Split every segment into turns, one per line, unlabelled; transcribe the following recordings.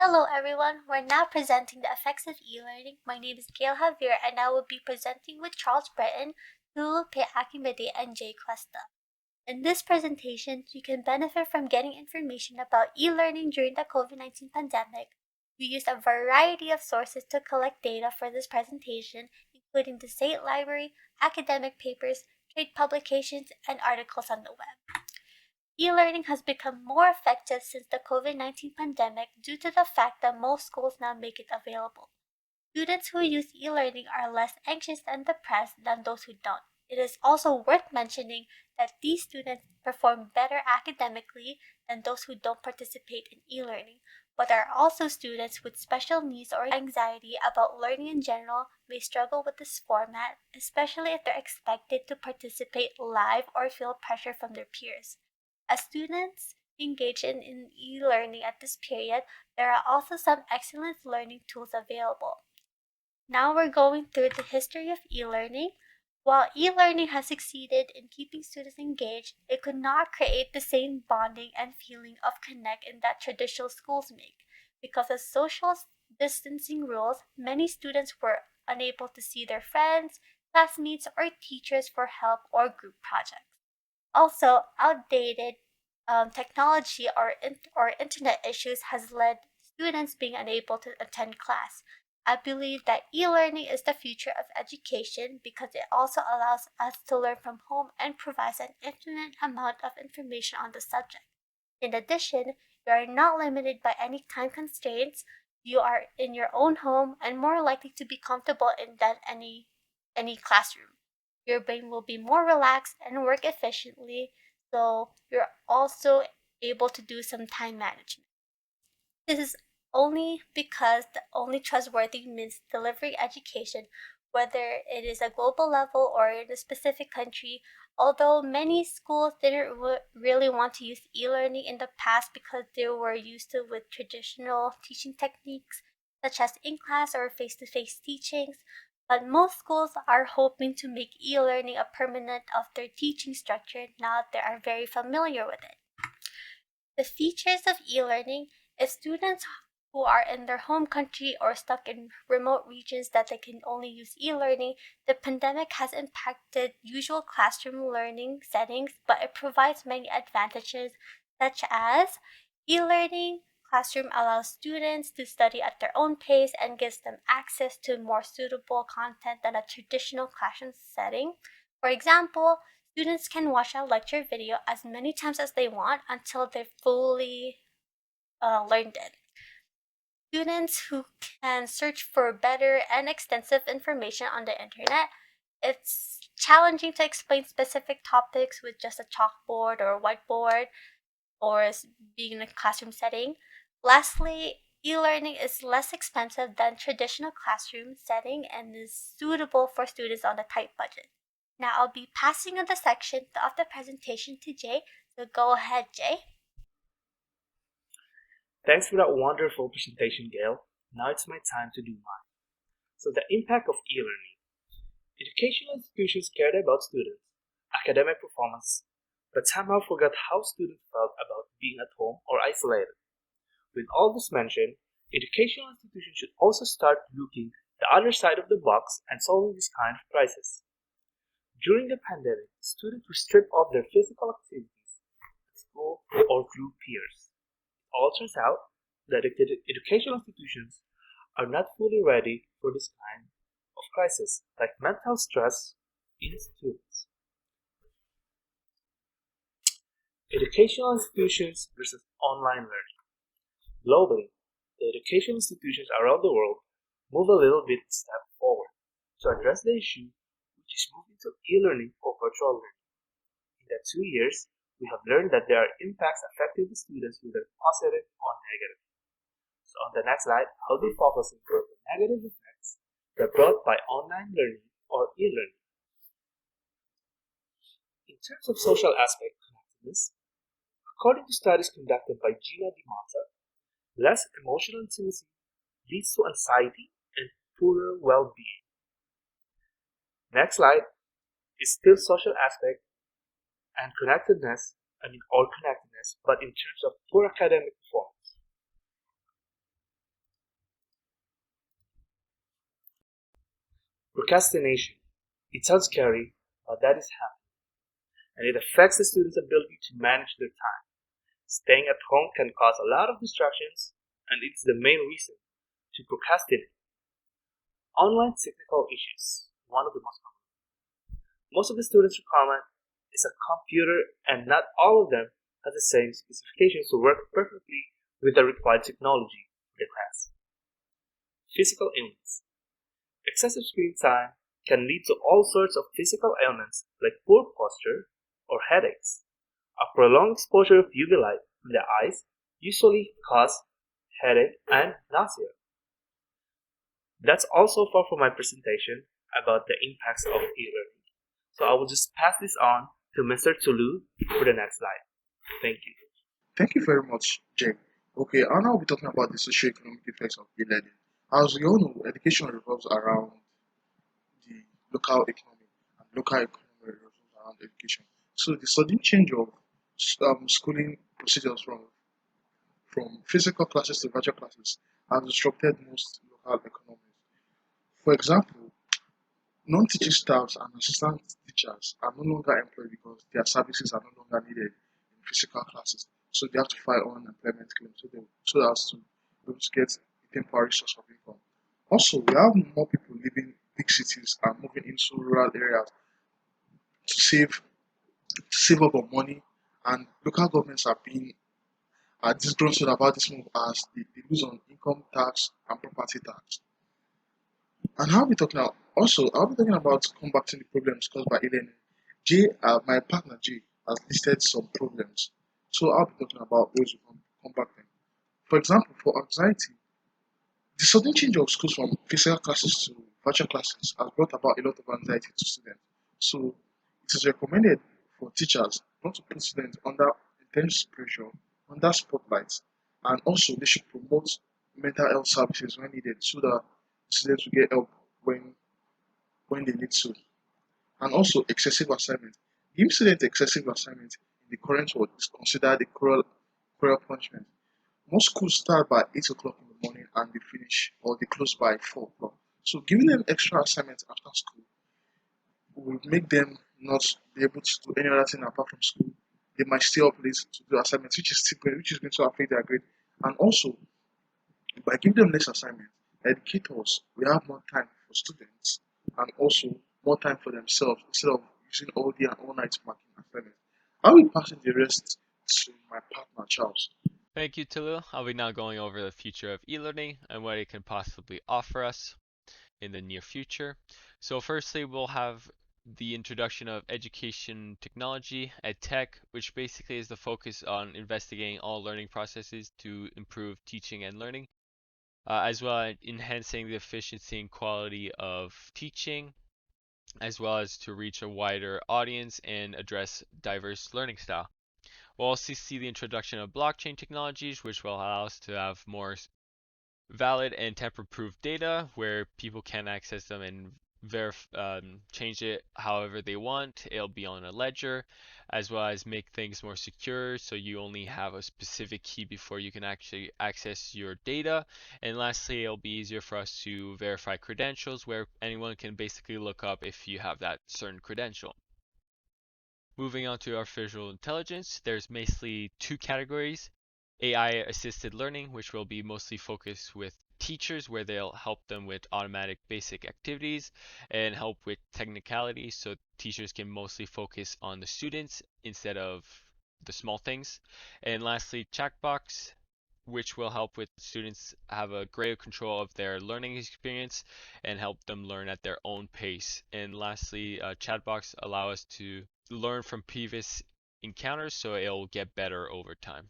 Hello everyone, we're now presenting the effects of e-learning. My name is Gail Javier and I will be presenting with Charles Breton, Tulupe Akimede, and Jay Cuesta. In this presentation, you can benefit from getting information about e-learning during the COVID-19 pandemic. We used a variety of sources to collect data for this presentation, including the State Library, academic papers, trade publications, and articles on the web. E-learning has become more effective since the COVID-19 pandemic due to the fact that most schools now make it available. Students who use e-learning are less anxious and depressed than those who don't. It is also worth mentioning that these students perform better academically than those who don't participate in e-learning, but there are also students with special needs or anxiety about learning in general may struggle with this format, especially if they're expected to participate live or feel pressure from their peers. As students engage in e-learning at this period, there are also some excellent learning tools available. Now we're going through the history of e-learning. While e-learning has succeeded in keeping students engaged, it could not create the same bonding and feeling of connect in that traditional schools make. Because of social distancing rules, many students were unable to see their friends, classmates, or teachers for help or group projects. Also, outdated technology or internet issues has led students being unable to attend class. I believe that e-learning is the future of education because it also allows us to learn from home and provides an infinite amount of information on the subject. In addition, you are not limited by any time constraints. You are in your own home and more likely to be comfortable in than any classroom. Your brain will be more relaxed and work efficiently, so you're also able to do some time management. This is only because the only trustworthy means delivering education, whether it is a global level or in a specific country. Although many schools didn't really want to use e-learning in the past because they were used to with traditional teaching techniques such as in-class or face-to-face teachings, but most schools are hoping to make e-learning a permanent of their teaching structure now that they are very familiar with it. The features of e-learning is students who are in their home country or stuck in remote regions that they can only use e-learning. The pandemic has impacted usual classroom learning settings, but it provides many advantages such as e-learning classroom allows students to study at their own pace and gives them access to more suitable content than a traditional classroom setting. For example, students can watch a lecture video as many times as they want until they've fully learned it. Students who can search for better and extensive information on the internet. It's challenging to explain specific topics with just a chalkboard or whiteboard or being in a classroom setting. Lastly, e-learning is less expensive than traditional classroom setting and is suitable for students on a tight budget. Now I'll be passing on the section of the presentation to Jay, so go ahead, Jay.
Thanks for that wonderful presentation, Gail. Now it's my time to do mine. So, the impact of e learning. Educational institutions cared about students' academic performance, but somehow forgot how students felt about being at home or isolated. With all this mentioned, educational institutions should also start looking the other side of the box and solving this kind of crisis. During the pandemic, students were stripped of their physical activities at school or through peers. It all turns out that educational institutions are not fully ready for this kind of crisis, like mental stress in students. Educational institutions versus online learning. Globally, the educational institutions around the world move a little bit step forward to address the issue, which is moving to e-learning or virtual learning. In the 2 years, we have learned that there are impacts affecting the students whether positive or negative. So on the next slide, I'll be focusing on the negative effects that are brought by online learning or e-learning. In terms of social aspect connectedness, according to studies conducted by Gina DiMonta, less emotional intimacy leads to anxiety and poorer well-being. Next slide is still social aspect and connectedness, or connectedness, but in terms of poor academic performance. Procrastination. It sounds scary, but that is happening, and it affects the student's ability to manage their time. Staying at home can cause a lot of distractions, and it's the main reason to procrastinate. Online technical issues. One of the most common. Most of the students' requirement is a computer, and not all of them have the same specifications to work perfectly with the required technology for the class. Physical illness. Excessive screen time can lead to all sorts of physical ailments like poor posture or headaches. A prolonged exposure of UV light in the eyes usually cause headache and nausea. That's also far from my presentation about the impacts of e-learning. So I will just pass this on to Mr. Tulu for the next slide. Thank you.
Thank you very much, Jay. Okay, I'll now be talking about the socio-economic effects of e-learning. As we all know, education revolves around the local economy, and local economy revolves around education. So the sudden change of schooling procedures from physical classes to virtual classes has disrupted most local economies. For example, non-teaching staffs and assistant teachers are no longer employed because their services are no longer needed in physical classes. So they have to file unemployment claims so as to be able to get a temporary source of income. Also, we have more people living in big cities and moving into rural areas to save up on money, and local governments are disgruntled about this move as they lose on income tax and property tax. And I'll be talking about combating the problems caused by e-learning. My partner Jay, has listed some problems. So I'll be talking about ways we can combat them. For example, for anxiety, the sudden change of schools from physical classes to virtual classes has brought about a lot of anxiety to students. So it is recommended for teachers not to put students under intense pressure, under spotlights, and also they should promote mental health services when needed so that students will get help when they need to. And also excessive assignment. Giving students excessive assignment in the current world is considered a cruel punishment. Most schools start by 8 o'clock in the morning and they finish or they close by 4 o'clock. So giving them extra assignments after school will make them not be able to do any other thing apart from school. They might stay up late to do assignments, which is going to affect their grade. And also, by giving them less assignments, educators will have more time for students and also more time for themselves instead of using all day and all night marking assignments. I will pass the rest to my partner Charles.
Thank you, Tulu. I'll be now going over the future of e-learning and what it can possibly offer us in the near future. So firstly, we'll have the introduction of education technology, EdTech, which basically is the focus on investigating all learning processes to improve teaching and learning, as well as enhancing the efficiency and quality of teaching, as well as to reach a wider audience and address diverse learning style. We'll also see the introduction of blockchain technologies, which will allow us to have more valid and tamper-proof data where people can access them and change it however they want. It'll be on a ledger, as well as make things more secure so you only have a specific key before you can actually access your data. And lastly, it'll be easier for us to verify credentials where anyone can basically look up if you have that certain credential. Moving on to artificial intelligence, there's basically two categories. AI assisted learning, which will be mostly focused with teachers, where they'll help them with automatic basic activities and help with technicality, so teachers can mostly focus on the students instead of the small things. And lastly, chatbox, which will help with students have a greater control of their learning experience and help them learn at their own pace. And lastly, chatbox allow us to learn from previous encounters, so it'll get better over time.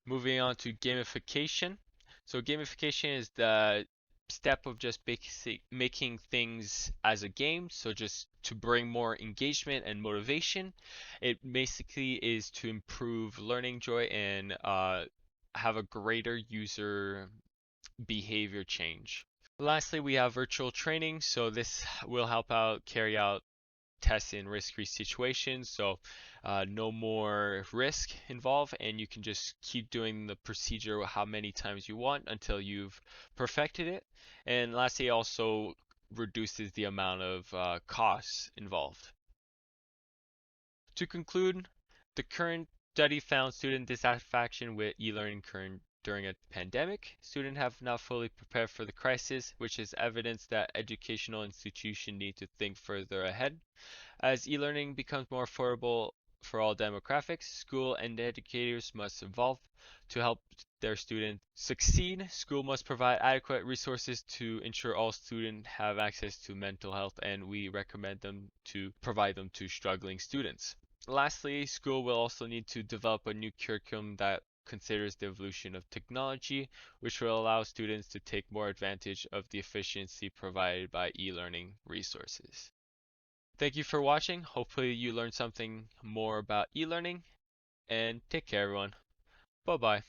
Moving on to gamification. So gamification is the step of just making things as a game, so just to bring more engagement and motivation. It basically is to improve learning joy and have a greater user behavior change. Lastly, we have virtual training. So this will help out carry out tests in risk-free situations, so no more risk involved, and you can just keep doing the procedure how many times you want until you've perfected it. And lastly, also reduces the amount of costs involved. To conclude, the current study found student dissatisfaction with e-learning during a pandemic. Students have not fully prepared for the crisis, which is evidence that educational institutions need to think further ahead. As e-learning becomes more affordable for all demographics, school and educators must evolve to help their students succeed. School must provide adequate resources to ensure all students have access to mental health, and we recommend them to provide them to struggling students. Lastly, school will also need to develop a new curriculum that considers the evolution of technology, which will allow students to take more advantage of the efficiency provided by e-learning resources. Thank you for watching. Hopefully you learned something more about e-learning, and take care everyone. Bye bye.